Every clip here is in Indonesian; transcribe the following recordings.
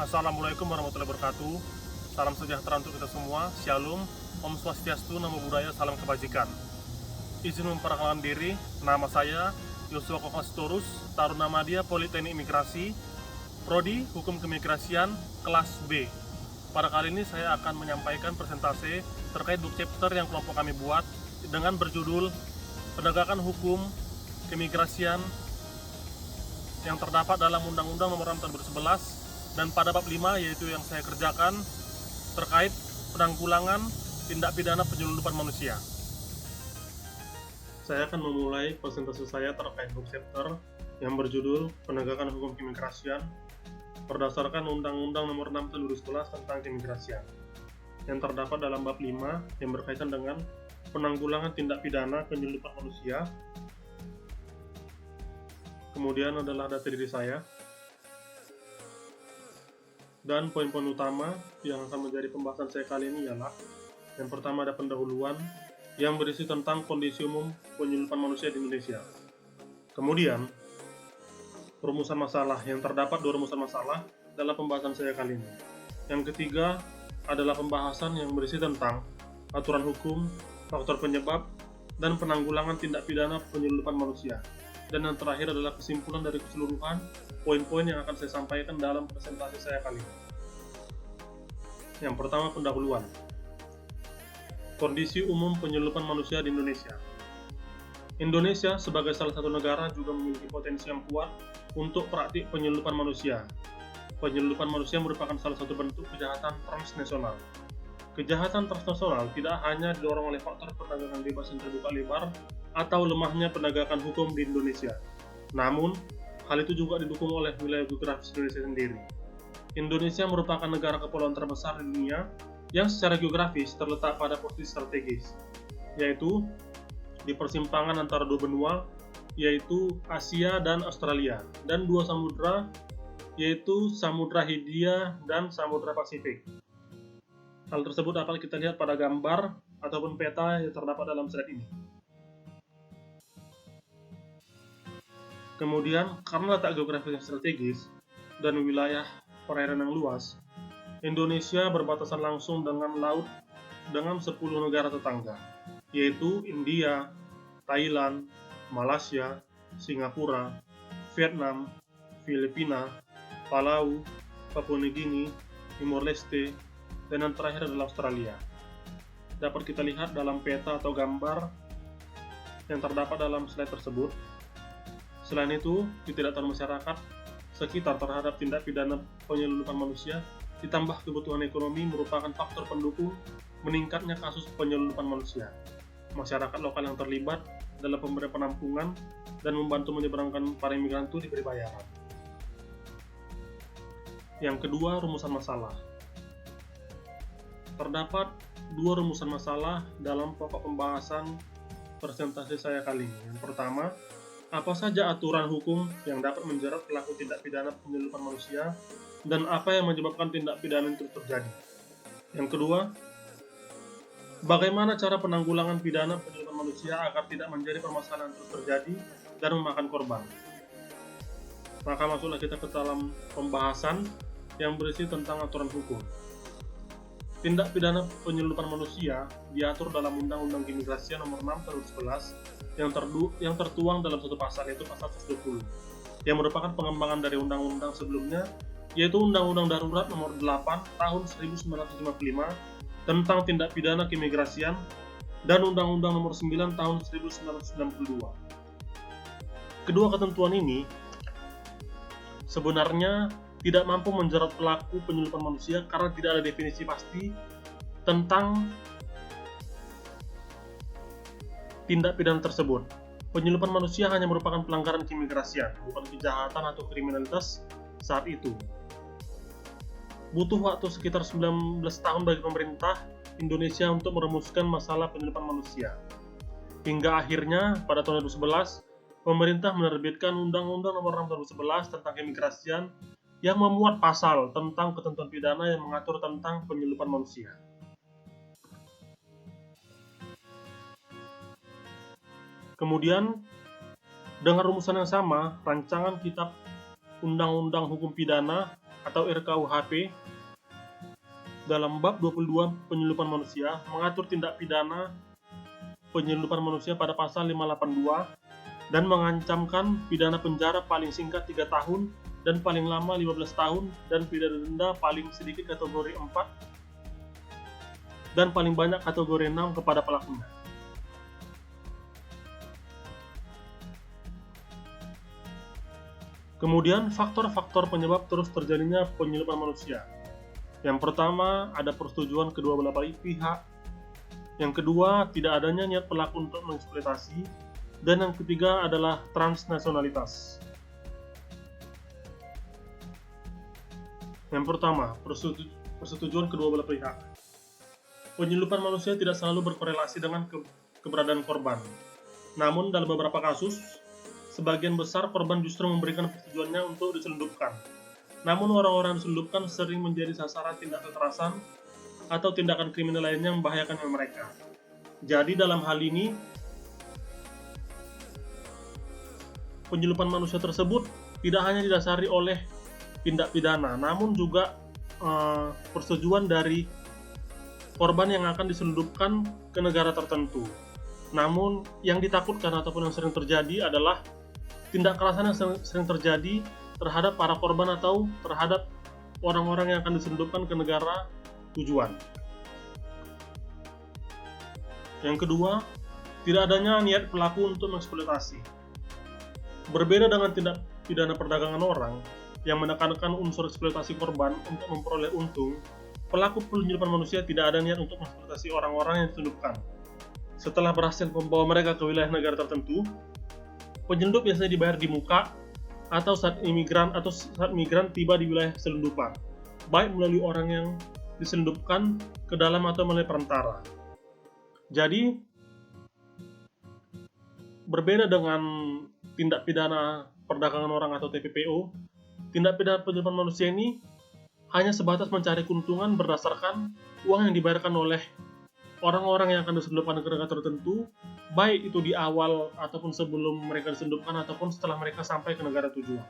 Assalamualaikum warahmatullahi wabarakatuh. Salam sejahtera untuk kita semua. Shalom, Om Swastiastu, Namo Buddhaya, salam kebajikan. Izin memperkenalkan diri, nama saya Yosua Kokostorus, Taruna Madya Politeknik Imigrasi, Prodi Hukum Keimigrasian, kelas B. Pada kali ini saya akan menyampaikan presentasi terkait book chapter yang kelompok kami buat dengan berjudul Penegakan Hukum Keimigrasian yang terdapat dalam Undang-Undang Nomor 6 Tahun 2011 dan pada bab 5, yaitu yang saya kerjakan terkait penanggulangan tindak pidana penyelundupan manusia. Saya akan memulai presentasi saya terkait book chapter yang berjudul Penegakan Hukum Keimigrasian berdasarkan Undang-Undang Nomor 6 Tahun 2011 tentang keimigrasian yang terdapat dalam bab 5 yang berkaitan dengan penanggulangan tindak pidana penyelundupan manusia. Kemudian adalah data diri saya dan poin-poin utama yang akan menjadi pembahasan saya kali ini ialah yang pertama ada pendahuluan yang berisi tentang kondisi umum penyelundupan manusia di Indonesia. Kemudian rumusan masalah, yang terdapat 2 rumusan masalah dalam pembahasan saya kali ini. Yang ketiga adalah pembahasan yang berisi tentang aturan hukum, faktor penyebab, dan penanggulangan tindak pidana penyelundupan manusia. Dan yang terakhir adalah kesimpulan dari keseluruhan poin-poin yang akan saya sampaikan dalam presentasi saya kali ini. Yang pertama, pendahuluan. Kondisi umum penyelundupan manusia di Indonesia. Indonesia sebagai salah satu negara juga memiliki potensi yang kuat untuk praktik penyelundupan manusia. Penyelundupan manusia merupakan salah satu bentuk kejahatan transnasional. Kejahatan transnasional tidak hanya didorong oleh faktor perdagangan bebas yang terbuka lebar atau lemahnya penegakan hukum di Indonesia. Namun, hal itu juga didukung oleh wilayah geografis Indonesia sendiri. Indonesia merupakan negara kepulauan terbesar di dunia yang secara geografis terletak pada posisi strategis, yaitu di persimpangan antara dua benua, yaitu Asia dan Australia, dan 2 samudra, yaitu Samudra Hindia dan Samudra Pasifik. Hal tersebut dapat kita lihat pada gambar ataupun peta yang terdapat dalam slide ini. Kemudian, karena letak geografis yang strategis dan wilayah perairan yang luas, Indonesia berbatasan langsung dengan laut dengan 10 negara tetangga, yaitu India, Thailand, Malaysia, Singapura, Vietnam, Filipina, Palau, Papua Nugini, Timor Leste, dan yang terakhir adalah Australia. Dapat kita lihat dalam peta atau gambar yang terdapat dalam slide tersebut. Selain itu, ketidaktahuan masyarakat sekitar terhadap tindak pidana penyelundupan manusia ditambah kebutuhan ekonomi merupakan faktor pendukung meningkatnya kasus penyelundupan manusia. Masyarakat lokal yang terlibat dalam pemberian penampungan dan membantu menyeberangkan para imigran itu diberi bayaran. Yang kedua, rumusan masalah. Terdapat 2 rumusan masalah dalam pokok pembahasan presentasi saya kali ini. Yang pertama, apa saja aturan hukum yang dapat menjerat pelaku tindak pidana penyelundupan manusia dan apa yang menyebabkan tindak pidana itu terjadi. Yang kedua, bagaimana cara penanggulangan pidana penyelundupan manusia agar tidak menjadi permasalahan terus terjadi dan memakan korban. Maka masuklah kita ke dalam pembahasan yang berisi tentang aturan hukum. Tindak pidana penyelundupan manusia diatur dalam Undang-Undang Keimigrasian Nomor 6 Tahun 2011 yang tertuang dalam satu pasal, yaitu pasal 120, yang merupakan pengembangan dari undang-undang sebelumnya, yaitu Undang-Undang Darurat Nomor 8 Tahun 1955 tentang tindak pidana keimigrasian dan Undang-Undang Nomor 9 Tahun 1992. Kedua ketentuan ini sebenarnya tidak mampu menjerat pelaku penyelundupan manusia karena tidak ada definisi pasti tentang tindak pidana tersebut. Penyelundupan manusia hanya merupakan pelanggaran keimigrasian, bukan kejahatan atau kriminalitas saat itu. Butuh waktu sekitar 19 tahun bagi pemerintah Indonesia untuk merumuskan masalah penyelundupan manusia. Hingga akhirnya pada tahun 2011, pemerintah menerbitkan Undang-Undang Nomor 6 2011 tentang keimigrasian yang memuat pasal tentang ketentuan pidana yang mengatur tentang penyelundupan manusia. Kemudian, dengan rumusan yang sama, rancangan Kitab Undang-Undang Hukum Pidana atau RKUHP dalam bab 22 penyelundupan manusia mengatur tindak pidana penyelundupan manusia pada pasal 582 dan mengancamkan pidana penjara paling singkat 3 tahun dan paling lama 15 tahun dan pidana denda paling sedikit kategori 4 dan paling banyak kategori 6 kepada pelakunya. Kemudian faktor-faktor penyebab terus terjadinya penyelundupan manusia. Yang pertama, ada persetujuan kedua belah pihak. Yang kedua, tidak adanya niat pelaku untuk mengeksploitasi. Dan yang ketiga adalah transnasionalitas. Yang pertama, persetujuan kedua belah pihak. Penyelundupan manusia tidak selalu berkorelasi dengan keberadaan korban. Namun dalam beberapa kasus, sebagian besar korban justru memberikan persetujuannya untuk diselundupkan. Namun orang-orang yang diselundupkan sering menjadi sasaran tindak kekerasan atau tindakan kriminal lainnya yang membahayakan mereka. Jadi dalam hal ini, penyelundupan manusia tersebut tidak hanya didasari oleh tindak pidana, namun juga persetujuan dari korban yang akan diselundupkan ke negara tertentu. Namun yang ditakutkan ataupun yang sering terjadi adalah tindak kekerasan yang sering terjadi terhadap para korban atau terhadap orang-orang yang akan diselundupkan ke negara tujuan. Yang kedua, tidak adanya niat pelaku untuk mengeksploitasi. Berbeda dengan tindak pidana perdagangan orang yang menekankan unsur eksploitasi korban untuk memperoleh untung, pelaku penyelundupan manusia tidak ada niat untuk mengeksploitasi orang-orang yang diselundupkan. Setelah berhasil membawa mereka ke wilayah negara tertentu, penyelundup biasanya dibayar di muka atau saat migran tiba di wilayah selundupan, baik melalui orang yang diselundupkan ke dalam atau melalui perantara. Jadi, berbeda dengan tindak pidana perdagangan orang atau TPPO, tindak pidana penyelundupan manusia ini hanya sebatas mencari keuntungan berdasarkan uang yang dibayarkan oleh orang-orang yang akan diselundupkan ke negara tertentu, baik itu di awal ataupun sebelum mereka diselundupkan ataupun setelah mereka sampai ke negara tujuan.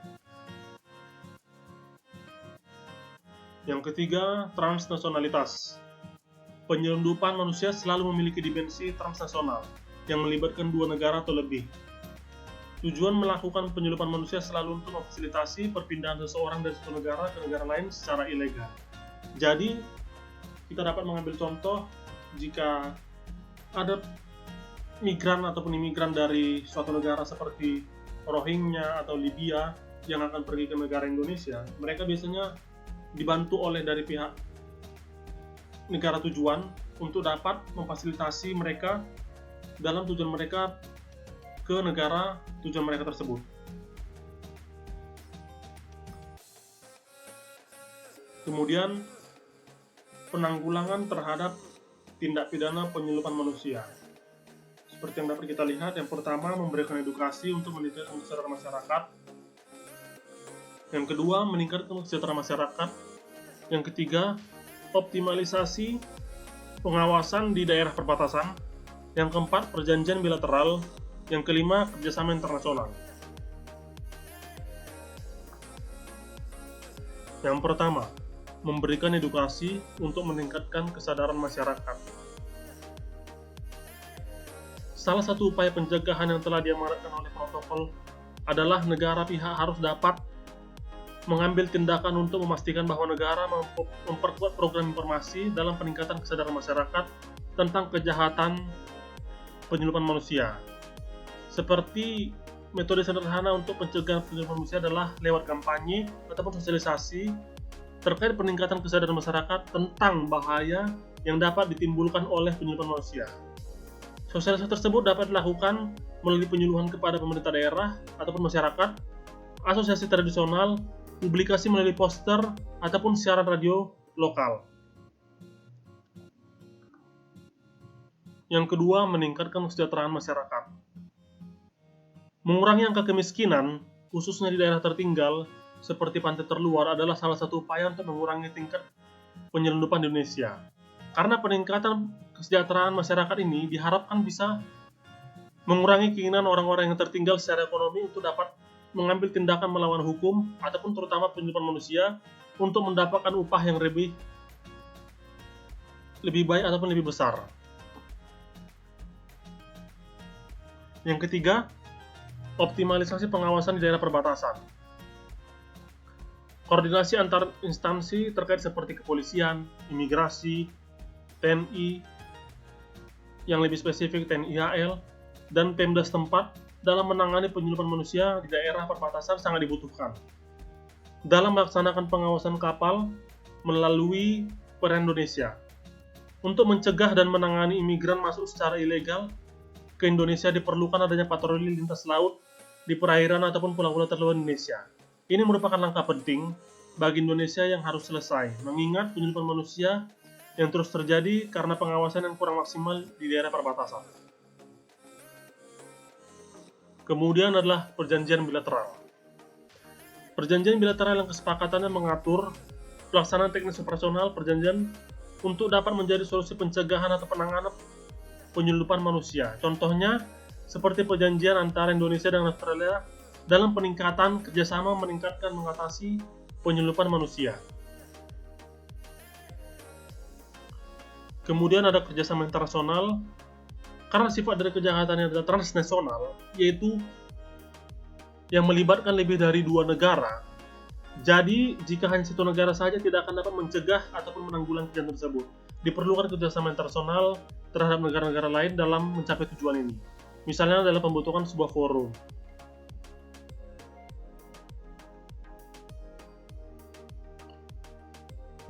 Yang ketiga, transnasionalitas. Penyelundupan manusia selalu memiliki dimensi transnasional yang melibatkan dua negara atau lebih. Tujuan melakukan penyelundupan manusia selalu untuk memfasilitasi perpindahan seseorang dari satu negara ke negara lain secara ilegal. Jadi, kita dapat mengambil contoh jika ada migran ataupun imigran dari suatu negara seperti Rohingya atau Libya yang akan pergi ke negara Indonesia, mereka biasanya dibantu oleh dari pihak negara tujuan untuk dapat memfasilitasi mereka dalam tujuan mereka ke negara tujuan mereka tersebut. Kemudian penanggulangan terhadap tindak pidana penyelundupan manusia. Seperti yang dapat kita lihat, yang pertama memberikan edukasi untuk meningkatkan kesadaran masyarakat. Yang kedua, meningkatkan kesejahteraan masyarakat. Yang ketiga, optimalisasi pengawasan di daerah perbatasan. Yang keempat, perjanjian bilateral. Yang kelima, kerjasama internasional. Yang pertama, memberikan edukasi untuk meningkatkan kesadaran masyarakat. Salah satu upaya pencegahan yang telah diamanatkan oleh protokol adalah negara pihak harus dapat mengambil tindakan untuk memastikan bahwa negara memperkuat program informasi dalam peningkatan kesadaran masyarakat tentang kejahatan penyelundupan manusia. Seperti metode sederhana untuk pencegahan penyelundupan manusia adalah lewat kampanye ataupun sosialisasi terkait peningkatan kesadaran masyarakat tentang bahaya yang dapat ditimbulkan oleh penyelundupan manusia. Sosialisasi tersebut dapat dilakukan melalui penyuluhan kepada pemerintah daerah ataupun masyarakat, asosiasi tradisional, publikasi melalui poster, ataupun siaran radio lokal. Yang kedua, meningkatkan kesejahteraan masyarakat. Mengurangi angka kemiskinan, khususnya di daerah tertinggal, seperti pantai terluar adalah salah satu upaya untuk mengurangi tingkat penyelundupan di Indonesia. Karena peningkatan kesejahteraan masyarakat ini diharapkan bisa mengurangi keinginan orang-orang yang tertinggal secara ekonomi untuk dapat mengambil tindakan melawan hukum ataupun terutama penyelundupan manusia untuk mendapatkan upah yang lebih baik ataupun lebih besar. Yang ketiga, optimalisasi pengawasan di daerah perbatasan. Koordinasi antar instansi terkait seperti kepolisian, imigrasi, TNI, yang lebih spesifik TNI AL, dan Pemda setempat dalam menangani penyelundupan manusia di daerah perbatasan sangat dibutuhkan. Dalam melaksanakan pengawasan kapal melalui perairan Indonesia, untuk mencegah dan menangani imigran masuk secara ilegal ke Indonesia diperlukan adanya patroli lintas laut di perairan ataupun pulau-pulau terluar Indonesia. Ini merupakan langkah penting bagi Indonesia yang harus selesai, mengingat penyelundupan manusia yang terus terjadi karena pengawasan yang kurang maksimal di daerah perbatasan. Kemudian adalah perjanjian bilateral. Perjanjian bilateral yang kesepakatannya mengatur pelaksanaan teknis operasional perjanjian untuk dapat menjadi solusi pencegahan atau penanganan penyelundupan manusia. Contohnya, seperti perjanjian antara Indonesia dan Australia dalam peningkatan kerjasama meningkatkan mengatasi penyelundupan manusia. Kemudian ada kerjasama internasional, karena sifat dari kejahatan yang adalah transnasional, yaitu yang melibatkan lebih dari 2 negara. Jadi, jika hanya satu negara saja tidak akan dapat mencegah ataupun menanggulangi kejahatan tersebut. Diperlukan kerjasama internasional terhadap negara-negara lain dalam mencapai tujuan ini. Misalnya dalam pembentukan sebuah forum.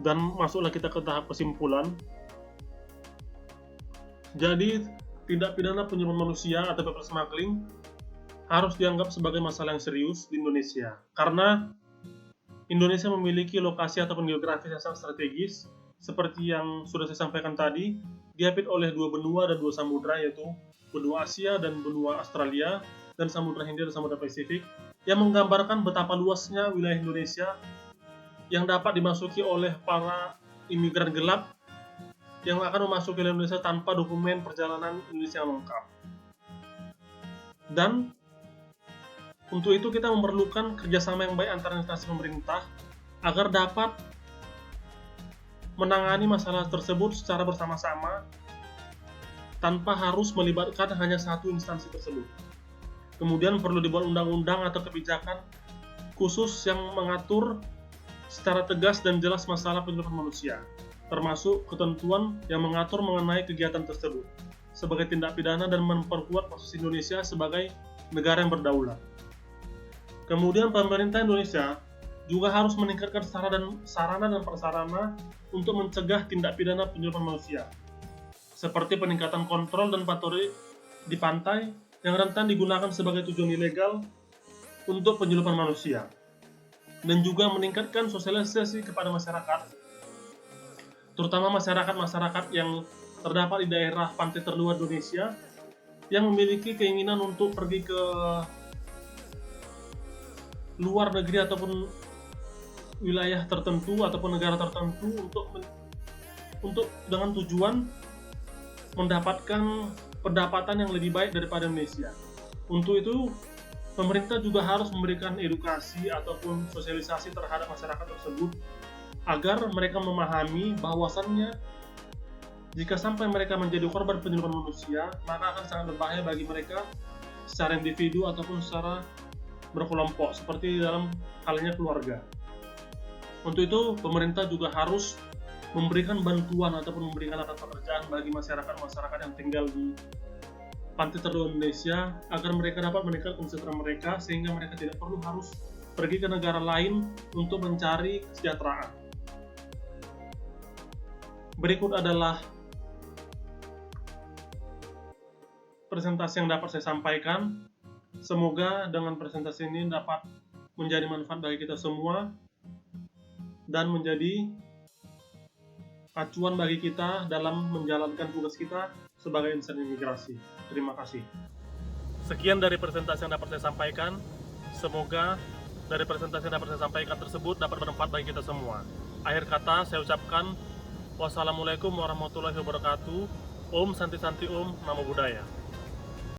Dan masuklah kita ke tahap kesimpulan. Jadi, tindak pidana penyelundupan manusia atau people smuggling harus dianggap sebagai masalah yang serius di Indonesia. Karena Indonesia memiliki lokasi ataupun geografis yang sangat strategis, seperti yang sudah saya sampaikan tadi, diapit oleh 2 benua dan 2 samudra, yaitu benua Asia dan benua Australia, dan Samudra Hindia dan Samudra Pasifik, yang menggambarkan betapa luasnya wilayah Indonesia yang dapat dimasuki oleh para imigran gelap yang akan memasuki Indonesia tanpa dokumen perjalanan Indonesia yang lengkap. Dan untuk itu kita memerlukan kerjasama yang baik antara instansi pemerintah agar dapat menangani masalah tersebut secara bersama-sama tanpa harus melibatkan hanya satu instansi tersebut. Kemudian perlu dibuat undang-undang atau kebijakan khusus yang mengatur secara tegas dan jelas masalah penyelundupan manusia, termasuk ketentuan yang mengatur mengenai kegiatan tersebut sebagai tindak pidana dan memperkuat posisi Indonesia sebagai negara yang berdaulat. Kemudian pemerintah Indonesia juga harus meningkatkan sarana dan prasarana untuk mencegah tindak pidana penyelundupan manusia, seperti peningkatan kontrol dan patroli di pantai yang rentan digunakan sebagai tujuan ilegal untuk penyelundupan manusia, dan juga meningkatkan sosialisasi kepada masyarakat, terutama masyarakat yang terdapat di daerah pantai terluar Indonesia yang memiliki keinginan untuk pergi ke luar negeri ataupun wilayah tertentu ataupun negara tertentu untuk dengan tujuan mendapatkan pendapatan yang lebih baik daripada Indonesia. Untuk itu, pemerintah juga harus memberikan edukasi ataupun sosialisasi terhadap masyarakat tersebut agar mereka memahami bahwasannya jika sampai mereka menjadi korban penyelundupan manusia, maka akan sangat berbahaya bagi mereka secara individu ataupun secara berkelompok, seperti dalam halnya keluarga. Untuk itu, pemerintah juga harus memberikan bantuan ataupun memberikan lapangan pekerjaan bagi masyarakat yang tinggal di pantai terluar Indonesia agar mereka dapat meningkatkan kesejahteraan mereka sehingga mereka tidak perlu harus pergi ke negara lain untuk mencari kesejahteraan. Berikut adalah presentasi yang dapat saya sampaikan. Semoga dengan presentasi ini dapat menjadi manfaat bagi kita semua dan menjadi acuan bagi kita dalam menjalankan tugas kita sebagai insan imigrasi. Terima kasih. Sekian dari presentasi yang dapat saya sampaikan. Semoga dari presentasi yang dapat saya sampaikan tersebut dapat bermanfaat bagi kita semua. Akhir kata saya ucapkan wassalamualaikum warahmatullahi wabarakatuh. Om Santi Santi Om, Namo Buddhaya.